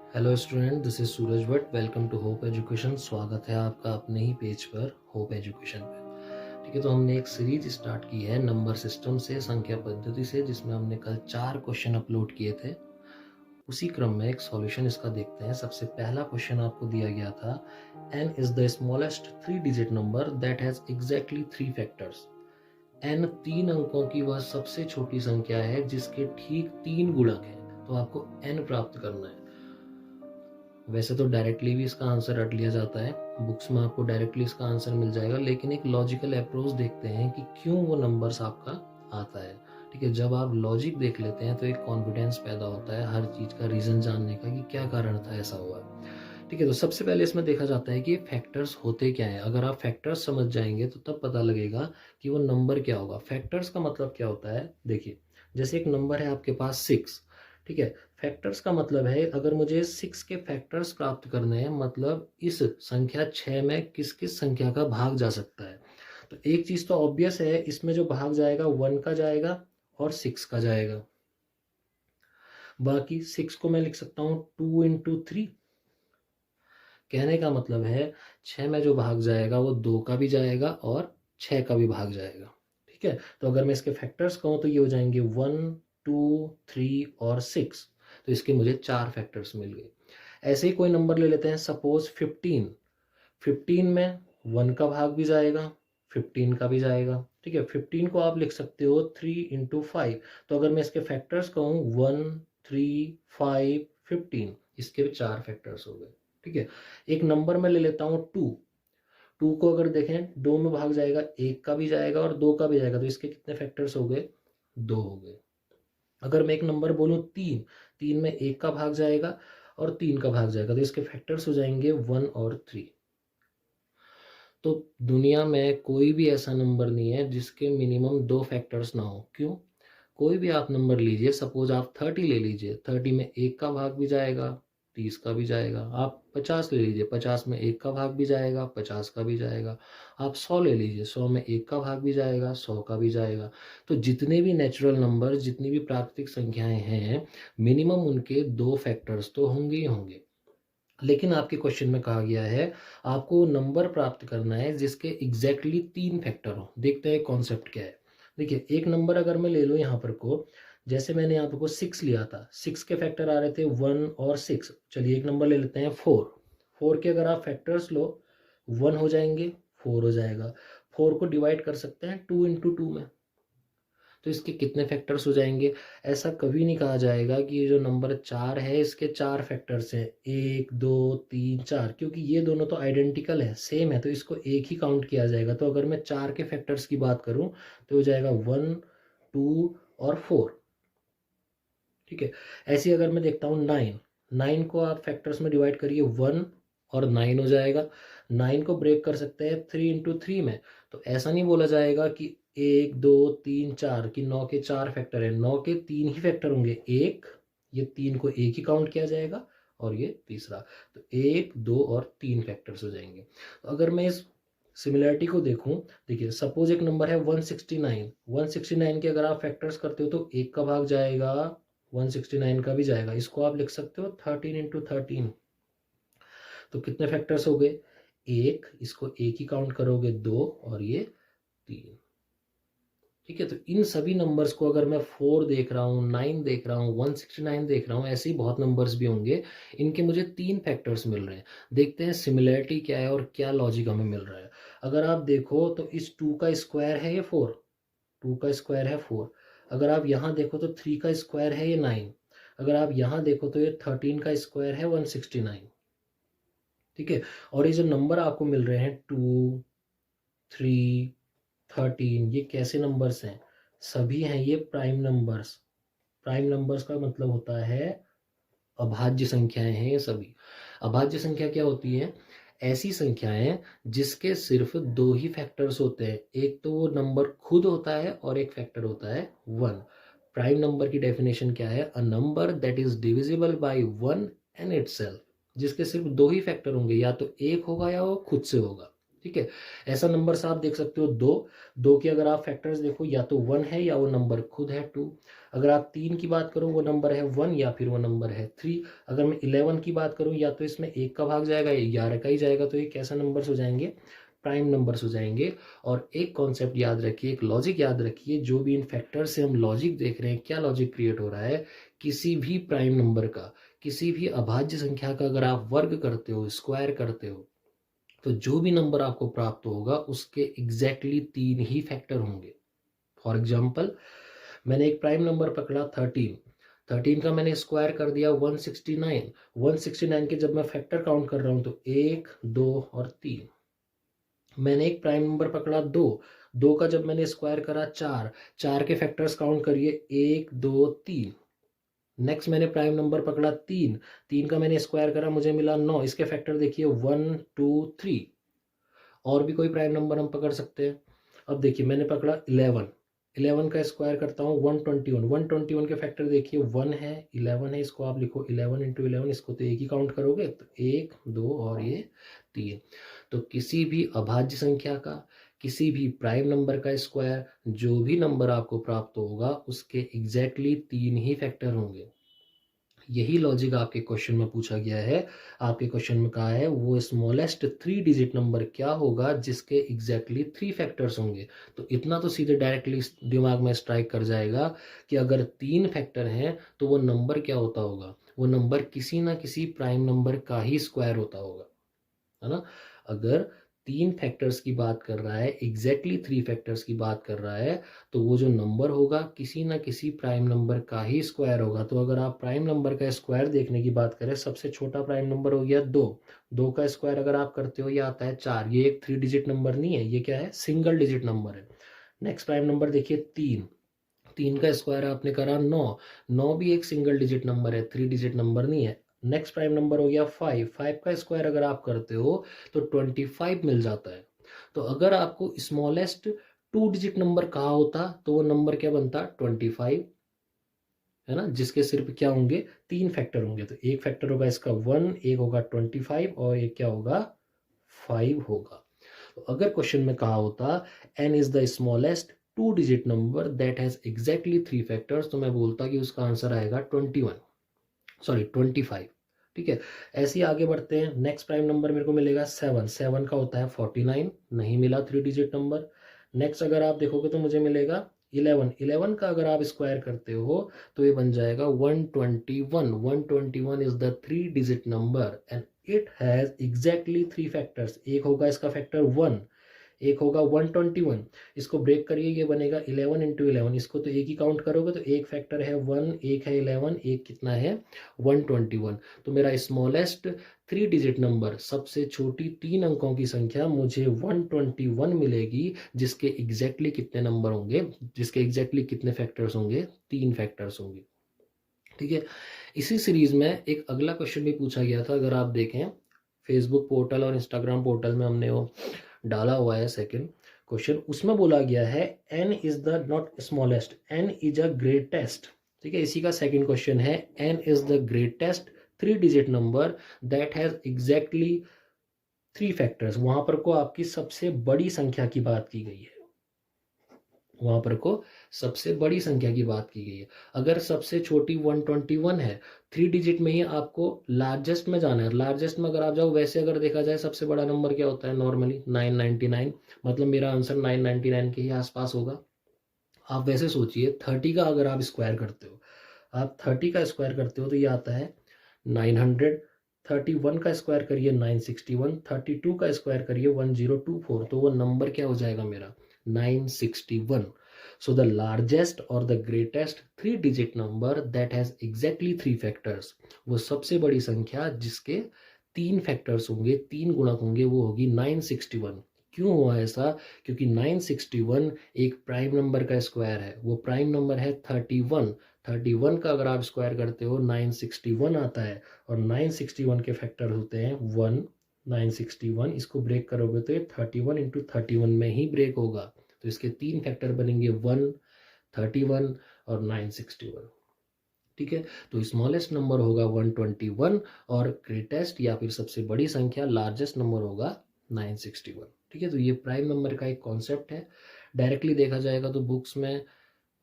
Hello student, this is Suraj Bhatt. Welcome to Hope Education. स्वागत है आपका अपने ही पेज पर, होप एजुकेशन पे। ठीक है, तो हमने एक सीरीज स्टार्ट की है नंबर सिस्टम से, संख्या पद्धति से, जिसमें हमने कल 4 क्वेश्चन अपलोड किए थे। उसी क्रम में एक सॉल्यूशन इसका देखते हैं। सबसे पहला क्वेश्चन आपको दिया गया था, n is the smallest 3 digit number that has exactly 3 factors. n 3 अंकों की वह सबसे छोटी संख्या है जिसके ठीक 3 गुणक हैं। तो आपको n प्राप्त करना है। वैसे तो डायरेक्टली भी इसका आंसर रट लिया जाता है, बुक्स में आपको डायरेक्टली इसका आंसर मिल जाएगा, लेकिन एक लॉजिकल अप्रोच देखते हैं कि क्यों वो नंबर्स आपका आता है। ठीक है, जब आप लॉजिक देख लेते हैं तो एक कॉन्फिडेंस पैदा होता है हर चीज का रीजन जानने का कि क्या कारण था ऐसा हुआ। ठीक है, तो सबसे पहले इसमें देखा जाता है कि फैक्टर्स होते क्या है। अगर आप फैक्टर्स समझ जाएंगे तो तब पता लगेगा कि वो नंबर क्या होगा। फैक्टर्स का मतलब क्या होता है, देखिए, जैसे एक नंबर है आपके पास 6। ठीक है, फैक्टर्स का मतलब है अगर मुझे 6 के फैक्टर्स प्राप्त करने हैं, मतलब इस संख्या 6 में किस किस संख्या का भाग जा सकता है। तो एक चीज तो ऑब्वियस है, इसमें जो भाग जाएगा 1 का जाएगा और 6 का जाएगा। बाकी 6 को मैं लिख सकता हूँ 2 × 3। कहने का मतलब है 6 में जो भाग जाएगा वो 2 का भी जाएगा और 6 का भी भाग जाएगा। ठीक है, तो अगर मैं इसके फैक्टर्स कहूँ तो ये हो जाएंगे 1, 2, 3 और 6। तो इसके मुझे 4 फैक्टर्स मिल गए। ऐसे ही कोई नंबर ले लेते हैं, सपोज 15। 15 में 1 का भाग भी जाएगा, 15 का भी जाएगा। ठीक है, 15 को आप लिख सकते हो 3 × 5। तो अगर मैं इसके फैक्टर्स कहूँ 1, 3, 5, 15, इसके भी 4 फैक्टर्स हो गए। ठीक है, एक नंबर में ले लेता हूँ 2। 2 को अगर देखें 2 में भाग जाएगा, 1 का भी जाएगा और 2 का भी जाएगा। तो इसके कितने फैक्टर्स हो गए, 2 हो गए। अगर मैं एक नंबर बोलूँ 3, 3 में 1 का भाग जाएगा और 3 का भाग जाएगा। तो इसके फैक्टर्स हो जाएंगे 1 और 3। तो दुनिया में कोई भी ऐसा नंबर नहीं है जिसके मिनिमम 2 फैक्टर्स ना हो। क्यों? कोई भी आप नंबर लीजिए, सपोज आप 30 ले लीजिए, 30 में 1 का भाग भी जाएगा, 30 का भी जाएगा। आप 50 ले लीजिए, 50 में 1 का भाग भी जाएगा, 50 का भी जाएगा। आप 100 ले लीजिए, 100 में 1 का भाग भी जाएगा, 100 का भी जाएगा। तो जितने भी नेचुरल नंबर, जितनी भी प्राकृतिक संख्याएं हैं, मिनिमम उनके 2 फैक्टर्स तो होंगे ही होंगे। लेकिन आपके क्वेश्चन में कहा गया है आपको नंबर प्राप्त करना है जिसके एग्जैक्टली 3 फैक्टर हो। देखते हैं कॉन्सेप्ट क्या है। देखिए, एक नंबर अगर मैं ले लूँ यहाँ पर को, जैसे मैंने यहाँ पर को 6 लिया था, 6 के फैक्टर आ रहे थे 1 और 6। चलिए एक नंबर ले लेते हैं 4। 4 के अगर आप फैक्टर्स लो, 1 हो जाएंगे, 4 हो जाएगा। 4 को डिवाइड कर सकते हैं 2 × 2 में। तो इसके कितने फैक्टर्स हो जाएंगे। ऐसा कभी नहीं कहा जाएगा कि ये जो नंबर 4 है इसके 4 फैक्टर्स हैं, 1, 2, 3, 4, क्योंकि ये दोनों तो आइडेंटिकल है, सेम है, तो इसको एक ही काउंट किया जाएगा। तो अगर मैं 4 के फैक्टर्स की बात करूं तो हो जाएगा 1, 2 और 4। ठीक है, ऐसे ही अगर मैं देखता हूँ 9, 9 को आप फैक्टर्स में डिवाइड करिए, 1 और 9 हो जाएगा। 9 को ब्रेक कर सकते हैं 3 × 3 में। तो ऐसा नहीं बोला जाएगा कि 1, 2, 3, 4 कि 9 के 4 फैक्टर है। 9 के 3 ही फैक्टर होंगे, एक, ये 3 को एक ही काउंट किया जाएगा और ये तीसरा। तो 1, 2 और 3 फैक्टर्स हो जाएंगे। तो अगर मैं इस सिमिलरिटी को देखूं, देखिए सपोज एक नंबर है 169। 169 के अगर आप फैक्टर्स करते हो तो एक का भाग जाएगा, 169 का भी जाएगा। इसको आप लिख सकते हो 13 × 13। तो कितने फैक्टर्स हो गए, एक, इसको एक ही काउंट करोगे 2 और ये 3। ठीक है, तो इन सभी नंबर्स को अगर मैं 4 देख रहा हूँ, 9 देख रहा हूँ, 169 देख रहा हूँ, ऐसे ही बहुत नंबर्स भी होंगे, इनके मुझे 3 फैक्टर्स मिल रहे हैं। देखते हैं सिमिलरिटी क्या है और क्या लॉजिक हमें मिल रहा है। अगर आप देखो तो इस 2 का स्क्वायर है ये 4, 2 का स्क्वायर है 4। अगर आप यहाँ देखो तो 3 का स्क्वायर है ये 9। अगर आप यहाँ देखो तो ये 13 का स्क्वायर है 169। ठीक है, और ये जो नंबर आपको मिल रहे हैं 2, 3, 13, ये कैसे नंबर्स हैं, सभी हैं ये प्राइम नंबर्स। प्राइम नंबर्स का मतलब होता है अभाज्य संख्याएं हैं ये सभी। अभाज्य संख्या क्या होती है, ऐसी संख्याएं जिसके सिर्फ 2 ही फैक्टर्स होते हैं। एक तो वो नंबर खुद होता है और एक फैक्टर होता है 1। प्राइम नंबर की डेफिनेशन क्या है, a number that is divisible by 1 and itself. जिसके सिर्फ 2 ही फैक्टर होंगे, या तो एक होगा या वो खुद से होगा। ठीक है। ऐसा नंबर से आप देख सकते हो 2 के अगर आप फैक्टर्स देखो या तो 1 है या वो नंबर खुद है 2। अगर आप 3 की बात करो वो नंबर है 1 या फिर वो नंबर है 3। अगर मैं 11 की बात करूं या तो इसमें 1 का भाग जाएगा या 11 का ही जाएगा, तो ये कैसा नंबर्स हो जाएंगे, प्राइम नंबर्स हो जाएंगे। और एक कॉन्सेप्ट याद रखिए, एक लॉजिक याद रखिए, जो भी इन फैक्टर से हम लॉजिक देख रहे हैं, क्या लॉजिक क्रिएट हो रहा है, किसी भी प्राइम नंबर का, किसी भी अभाज्य संख्या का अगर आप वर्ग करते हो, स्क्वायर करते हो, तो जो भी नंबर आपको प्राप्त होगा उसके एग्जैक्टली 3 ही फैक्टर होंगे। फॉर एग्जाम्पल, मैंने एक प्राइम नंबर पकड़ा 13 का मैंने स्क्वायर कर दिया 169। 169 के जब मैं फैक्टर काउंट कर रहा हूं तो 1, 2 और 3। मैंने एक प्राइम नंबर पकड़ा 2 का जब मैंने स्क्वायर करा 4 के फैक्टर्स काउंट करिए 1, 2, 3। नेक्स्ट मैंने प्राइम नंबर पकड़ा 3 का मैंने स्क्वायर करा, मुझे मिला 9। इसके फैक्टर देखिए 1, 2, 3। और भी कोई प्राइम नंबर हम पकड़ सकते हैं। अब देखिए मैंने पकड़ा 11 का स्क्वायर करता हूँ 121 के फैक्टर देखिए 1 है, 11 है, इसको आप लिखो 11 इंटू 11, इसको तो एक ही काउंट करोगे तो 1, 2 और ये 3। तो किसी भी अभाज्य संख्या का, किसी भी प्राइम नंबर का स्क्वायर, जो भी नंबर आपको प्राप्त होगा उसके एग्जैक्टली 3 ही फैक्टर होंगे। यही लॉजिक आपके क्वेश्चन में पूछा गया है। आपके क्वेश्चन में कहा है वो स्मॉलेस्ट 3 डिजिट नंबर क्या होगा जिसके एग्जैक्टली 3 फैक्टर्स होंगे। तो इतना तो सीधे डायरेक्टली दिमाग में स्ट्राइक कर जाएगा कि अगर 3 फैक्टर हैं तो वो नंबर क्या होता होगा, वो नंबर किसी ना किसी प्राइम नंबर का ही स्क्वायर होता होगा, है ना। अगर 3 फैक्टर्स की बात कर रहा है, एग्जैक्टली 3 फैक्टर्स की बात कर रहा है, तो वो जो नंबर होगा किसी ना किसी प्राइम नंबर का ही स्क्वायर होगा। तो अगर आप प्राइम नंबर का स्क्वायर देखने की बात करें, सबसे छोटा प्राइम नंबर हो गया 2 का स्क्वायर अगर आप करते हो ये आता है 4। ये एक 3 डिजिट नंबर नहीं है, ये क्या है, सिंगल डिजिट नंबर है। नेक्स्ट प्राइम नंबर देखिए 3 का स्क्वायर आपने करा 9 भी एक सिंगल डिजिट नंबर है, 3 डिजिट नंबर नहीं है। नेक्स्ट प्राइम नंबर हो गया 5 का स्क्वायर अगर आप करते हो तो 25 मिल जाता है। तो अगर आपको स्मॉलेस्ट 2 डिजिट नंबर कहा होता तो वो नंबर क्या बनता, 25, है ना, जिसके सिर्फ क्या होंगे, 3 फैक्टर होंगे। तो एक फैक्टर होगा इसका 1, एक होगा 25 और एक क्या होगा, 5 होगा। तो अगर क्वेश्चन में कहा होता n is the smallest 2 digit number that has exactly 3 factors, तो मैं बोलता कि उसका आंसर आएगा 25। ठीक है। ऐसे ही आगे बढ़ते हैं। नेक्स्ट प्राइम नंबर मेरे को मिलेगा 7 का होता है 49, नहीं मिला 3 डिजिट नंबर। नेक्स्ट अगर आप देखोगे तो मुझे मिलेगा 11 का अगर आप स्क्वायर करते हो तो ये बन जाएगा 121 is the 3 digit number and it has exactly 3 factors. एक होगा इसका फैक्टर 1, एक होगा 121। इसको ब्रेक करिए, ये बनेगा 11 इंटू 11। इसको तो एक ही काउंट करोगे तो एक फैक्टर है 1, एक है 11, एक कितना है 121। तो मेरा स्मॉलेस्ट 3 डिजिट नंबर, सबसे छोटी 3 अंकों की संख्या मुझे 121 मिलेगी, जिसके एग्जैक्टली कितने नंबर होंगे, जिसके एग्जैक्टली कितने फैक्टर्स होंगे, 3 फैक्टर्स होंगे। ठीक है। इसी सीरीज में एक अगला क्वेश्चन भी पूछा गया था, अगर आप देखें फेसबुक पोर्टल और इंस्टाग्राम पोर्टल में हमने वो डाला हुआ है सेकंड क्वेश्चन, उसमें बोला गया है n is the not smallest, n is a greatest. ठीक है, इसी का सेकंड क्वेश्चन है n is the greatest 3 digit number that has exactly 3 factors. वहां पर को आपकी सबसे बड़ी संख्या की बात की गई है, वहां पर को सबसे बड़ी संख्या की बात की गई है। अगर सबसे छोटी 121 है, 3 डिजिट में ही आपको लार्जेस्ट में जाना है। लार्जेस्ट में अगर आप जाओ, वैसे अगर देखा जाए सबसे बड़ा नंबर क्या होता है नॉर्मली, 999। मतलब मेरा आंसर 999 के ही आसपास होगा। आप वैसे सोचिए 30 का अगर आप स्क्वायर करते हो, आप 30 का स्क्वायर करते हो तो ये आता है 900। 31 का स्क्वायर करिए 961, 32 का स्क्वायर करिए 1024, तो वो नंबर क्या हो जाएगा मेरा 961। So the largest or the greatest 3 digit number that has exactly 3 factors, वो सबसे बड़ी संख्या जिसके 3 फैक्टर्स होंगे, 3 गुणक होंगे, वो होगी 961। क्यों हुआ ऐसा, क्योंकि 961 एक प्राइम नंबर का स्क्वायर है, वो प्राइम नंबर है 31 का अगर आप स्क्वायर करते हो 961 आता है, और 961 के फैक्टर होते हैं 1, 961। इसको ब्रेक करोगे तो ये 31 इंटू 31 में ही ब्रेक होगा। तो इसके 3 फैक्टर बनेंगे 1, 31 और 961। ठीक है। तो स्मॉलेस्ट नंबर होगा 121 और ग्रेटेस्ट या फिर सबसे बड़ी संख्या लार्जेस्ट नंबर होगा 961। ठीक है, तो ये प्राइम नंबर का एक कॉन्सेप्ट है। डायरेक्टली देखा जाएगा तो बुक्स में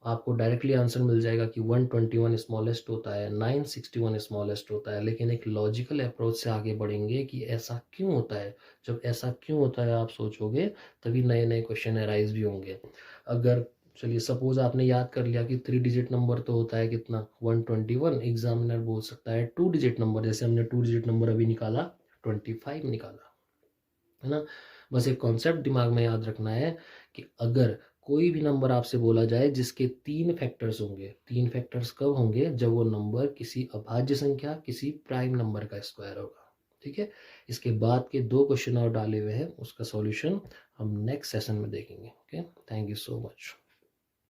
आपको डायरेक्टली आंसर मिल जाएगा कि 121 स्मॉलेस्ट होता है, 961 स्मॉलेस्ट होता है, लेकिन एक लॉजिकल अप्रोच से आगे बढ़ेंगे कि ऐसा क्यों होता है। जब ऐसा क्यों होता है आप सोचोगे, तभी नए नए क्वेश्चन अराइज भी होंगे। अगर चलिए सपोज आपने याद कर लिया कि 3 डिजिट नंबर तो होता है कितना, 121, एग्जामिनर बोल सकता है 2 डिजिट नंबर, जैसे हमने 2 डिजिट नंबर अभी निकाला, 25 निकाला, है ना। बस एक कॉन्सेप्ट दिमाग में याद रखना है कि अगर कोई भी नंबर आपसे बोला जाए जिसके 3 फैक्टर्स होंगे, 3 फैक्टर्स कब होंगे, जब वो नंबर किसी अभाज्य संख्या, किसी प्राइम नंबर का स्क्वायर होगा। ठीक है, इसके बाद के 2 क्वेश्चन और डाले हुए हैं, उसका सॉल्यूशन हम नेक्स्ट सेशन में देखेंगे। Okay, thank you so much.